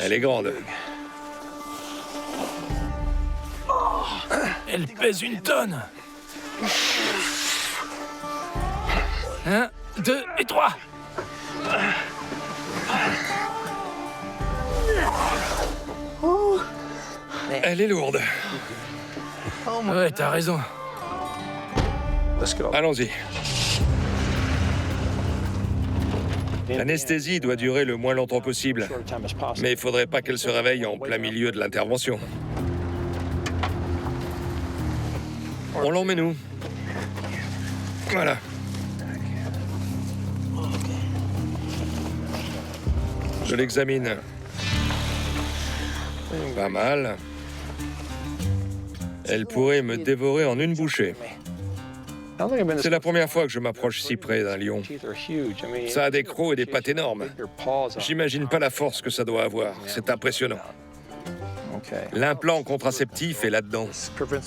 Elle est grande. Elle pèse une tonne. 1, 2 et 3. Elle est lourde. Ouais, t'as raison. Allons-y. L'anesthésie doit durer le moins longtemps possible. Mais il faudrait pas qu'elle se réveille en plein milieu de l'intervention. On l'emmène où? Voilà. Je l'examine. Pas mal. Elle pourrait me dévorer en une bouchée. C'est la première fois que je m'approche si près d'un lion. Ça a des crocs et des pattes énormes. J'imagine pas la force que ça doit avoir. C'est impressionnant. L'implant contraceptif est là-dedans.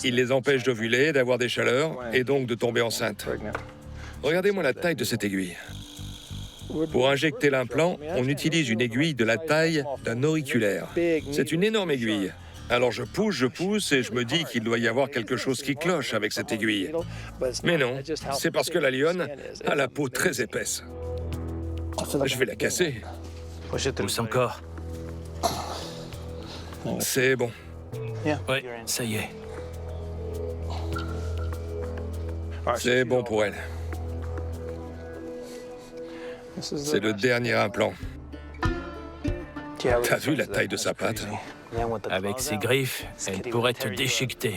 Il les empêche d'ovuler, d'avoir des chaleurs et donc de tomber enceinte. Regardez-moi la taille de cette aiguille. Pour injecter l'implant, on utilise une aiguille de la taille d'un auriculaire. C'est une énorme aiguille. Alors je pousse et je me dis qu'il doit y avoir quelque chose qui cloche avec cette aiguille. Mais non, c'est parce que la lionne a la peau très épaisse. Je vais la casser. Pousse encore. C'est bon. Ouais, ça y est. C'est bon pour elle. C'est le dernier implant. T'as vu la taille de sa patte? Avec ses griffes, elle pourrait te déchiqueter.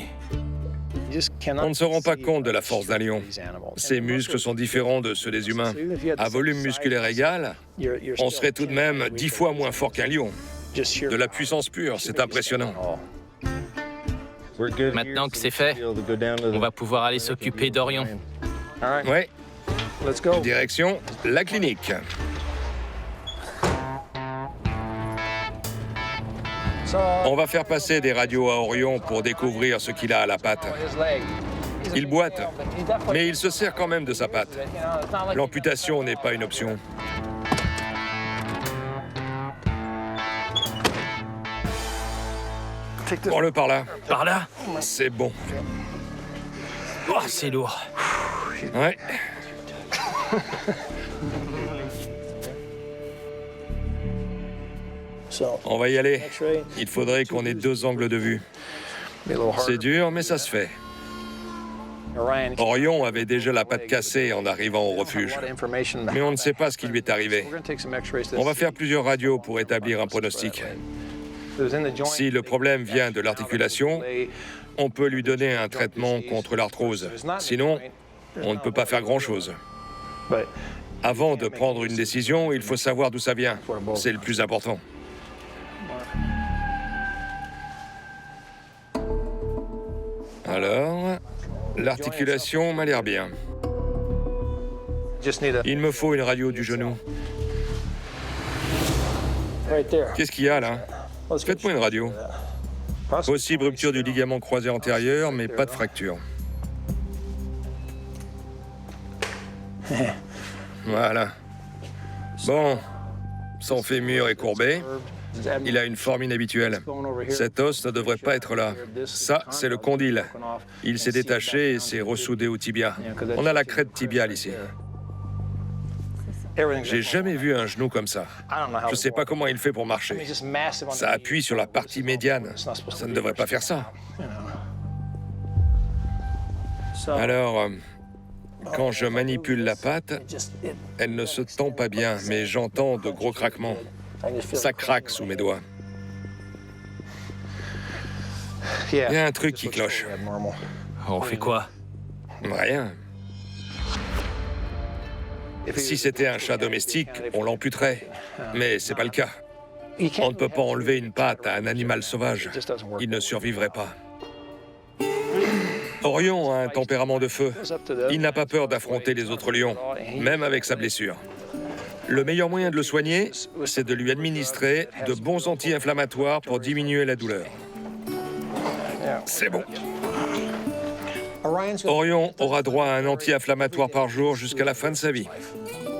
On ne se rend pas compte de la force d'un lion. Ses muscles sont différents de ceux des humains. À volume musculaire égal, on serait tout de même 10 fois moins fort qu'un lion. De la puissance pure, c'est impressionnant. Maintenant que c'est fait, on va pouvoir aller s'occuper d'Orion. Ouais. Direction la clinique. On va faire passer des radios à Orion pour découvrir ce qu'il a à la patte. Il boite, mais il se sert quand même de sa patte. L'amputation n'est pas une option. Prends-le par là. Par là? C'est bon. Oh, c'est lourd. Ouais. On va y aller. Il faudrait qu'on ait 2 angles de vue. C'est dur, mais ça se fait. Orion avait déjà la patte cassée en arrivant au refuge. Mais on ne sait pas ce qui lui est arrivé. On va faire plusieurs radios pour établir un pronostic. Si le problème vient de l'articulation, on peut lui donner un traitement contre l'arthrose. Sinon, on ne peut pas faire grand-chose. Avant de prendre une décision, il faut savoir d'où ça vient. C'est le plus important. Alors, l'articulation m'a l'air bien. Il me faut une radio du genou. Qu'est-ce qu'il y a là? Faites-moi une radio. Possible rupture du ligament croisé antérieur, mais pas de fracture. Voilà. Bon, son fémur est courbé. Il a une forme inhabituelle. Cet os ne devrait pas être là. Ça, c'est le condyle. Il s'est détaché et s'est ressoudé au tibia. On a la crête tibiale ici. J'ai jamais vu un genou comme ça. Je sais pas comment il fait pour marcher. Ça appuie sur la partie médiane. Ça ne devrait pas faire ça. Alors, quand je manipule la patte, elle ne se tend pas bien, mais j'entends de gros craquements. Ça craque sous mes doigts. Il y a un truc qui cloche. On fait quoi? Rien. Si c'était un chat domestique, on l'amputerait. Mais c'est pas le cas. On ne peut pas enlever une patte à un animal sauvage. Il ne survivrait pas. Orion a un tempérament de feu. Il n'a pas peur d'affronter les autres lions, même avec sa blessure. Le meilleur moyen de le soigner, c'est de lui administrer de bons anti-inflammatoires pour diminuer la douleur. C'est bon. Orion aura droit à un anti-inflammatoire par jour jusqu'à la fin de sa vie.